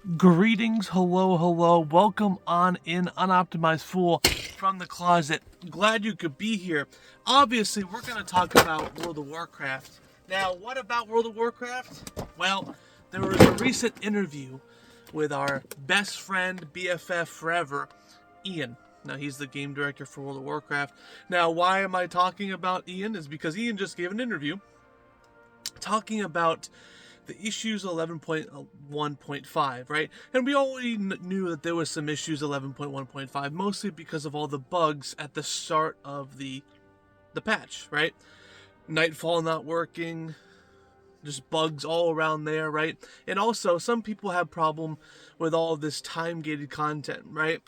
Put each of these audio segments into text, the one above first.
Greetings, hello, welcome on in, Unoptimized Fool from the closet. Glad you could be here. Obviously, we're going to talk about World of Warcraft. Now, what about World of Warcraft? Well, there was a recent interview with our best friend, BFF forever, Ian. Now, he's the game director for World of Warcraft. Now, why am I talking about Ian? Is because Ian just gave an interview talking about the issues 11.1.5, right? And we already knew that there was some issues 11.1.5, mostly because of all the bugs at the start of the patch, right? Nightfall not working, just bugs all around there, right? And also, some people have problem with all of this time-gated content, right?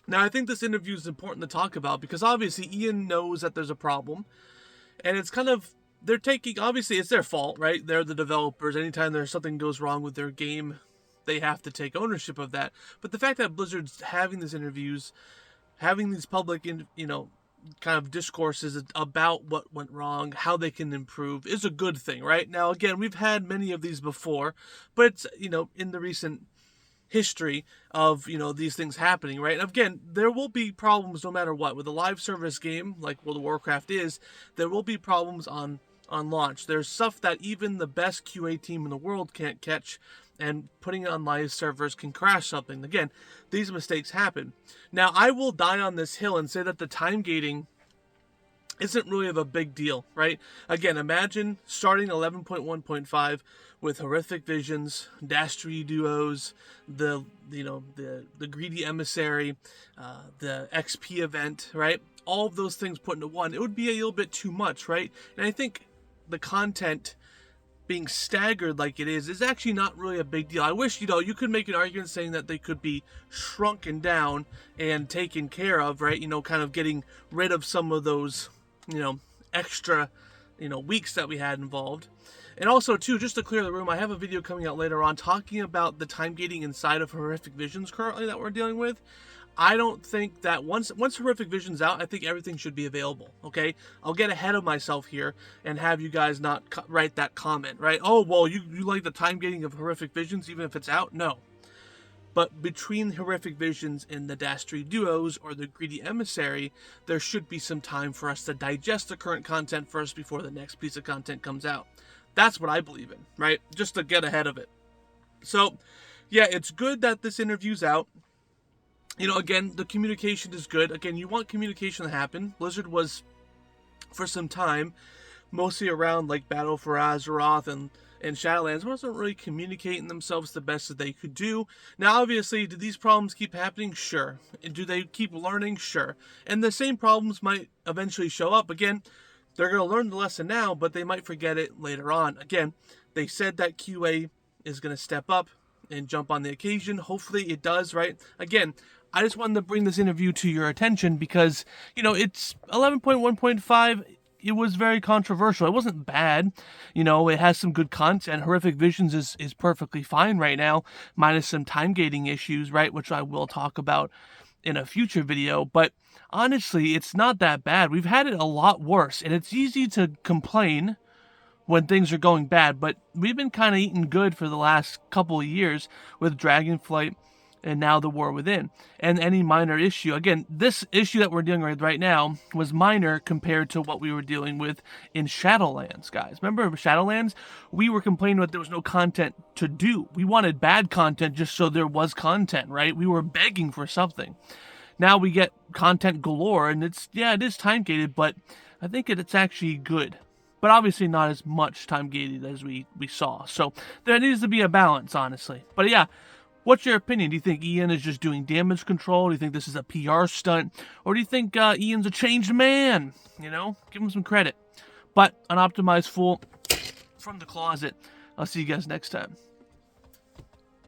Now, I think this interview is important to talk about because obviously Ian knows that there's a problem, and it's kind of they're taking, obviously it's their fault, right? They're the developers. Anytime there's something goes wrong with their game, they have to take ownership of that. But the fact that Blizzard's having these interviews, having these public, kind of discourses about what went wrong, how they can improve, is a good thing, right? Now, again, we've had many of these before, but it's, in the recent history of these things happening, right? And again, there will be problems no matter what with a live service game like World of Warcraft is. There will be problems on launch. There's stuff that even the best QA team in the world can't catch, and putting it on live servers can crash something. Again, these mistakes happen. Now, I will die on this hill and say that the time gating isn't really of a big deal, right? Again, imagine starting 11.1.5 with horrific visions, dastardly duos, the greedy emissary, the XP event, right? All of those things put into one. It would be a little bit too much, right? And I think the content being staggered like it is actually not really a big deal. I wish, you could make an argument saying that they could be shrunken down and taken care of, right? Kind of getting rid of some of those, extra, weeks that we had involved. And also, too, just to clear the room, I have a video coming out later on talking about the time gating inside of Horrific Visions currently that we're dealing with. I don't think that once Horrific Vision's out, I think everything should be available, okay? I'll get ahead of myself here and have you guys not write that comment, right? Oh, well, you like the time gating of Horrific Visions even if it's out? No. But between Horrific Visions and the Dastardly Duos or the Greedy Emissary, there should be some time for us to digest the current content first before the next piece of content comes out. That's what I believe in, right? Just to get ahead of it. So, yeah, it's good that this interview's out. Again, the communication is good. Again, you want communication to happen. Blizzard was, for some time, mostly around like Battle for Azeroth and Shadowlands, wasn't really communicating themselves the best that they could do. Now, obviously, do these problems keep happening? Sure. And do they keep learning? Sure. And the same problems might eventually show up. Again, they're going to learn the lesson now, but they might forget it later on. Again, they said that QA is going to step up and jump on the occasion. Hopefully it does, right? Again, I just wanted to bring this interview to your attention because, it's 11.1.5. It was very controversial. It wasn't bad. It has some good content. Horrific Visions is perfectly fine right now, minus some time gating issues, right? Which I will talk about in a future video. But honestly, it's not that bad. We've had it a lot worse, and it's easy to complain when things are going bad, but we've been kind of eating good for the last couple of years with Dragonflight and now the War Within. And any minor issue, again, this issue that we're dealing with right now was minor compared to what we were dealing with in Shadowlands, guys. Remember Shadowlands? We were complaining that there was no content to do. We wanted bad content just so there was content, right? We were begging for something. Now we get content galore, and it is time-gated, but I think it's actually good. But obviously not as much time-gated as we saw. So there needs to be a balance, honestly. But yeah, what's your opinion? Do you think Ian is just doing damage control? Do you think this is a PR stunt? Or do you think Ian's a changed man? Give him some credit. But Unoptimized Fool from the closet. I'll see you guys next time.